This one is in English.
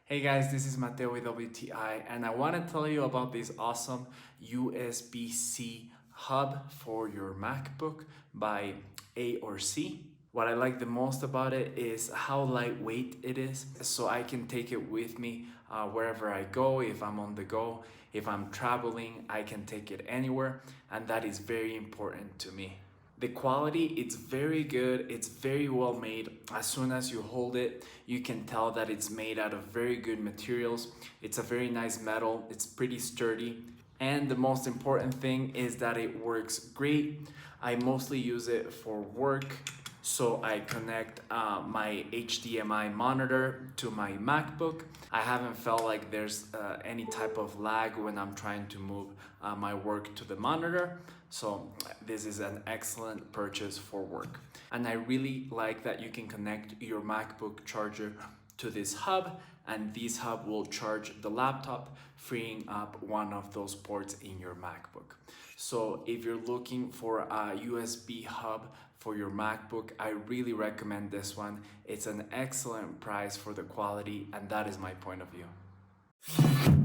Hey guys, this is Mateo with WTI, and I want to tell you about this awesome USB-C hub for your MacBook by AorZ. What I like the most about it is how lightweight it is, so I can take it with me wherever I go. If I'm on the go, if I'm traveling, I can take it anywhere, and that is very important to me. The quality, it's very good, it's very well made. As soon as you hold it, you can tell that it's made out of very good materials. It's a very nice metal, it's pretty sturdy. And the most important thing is that it works great. I mostly use it for work. So I connect my HDMI monitor to my MacBook. I haven't felt like there's any type of lag when I'm trying to move my work to the monitor. So this is an excellent purchase for work. And I really like that you can connect your MacBook charger to this hub, and this hub will charge the laptop, freeing up one of those ports in your MacBook. So if you're looking for a USB hub for your MacBook, I really recommend this one. It's an excellent price for the quality, and that is my point of view.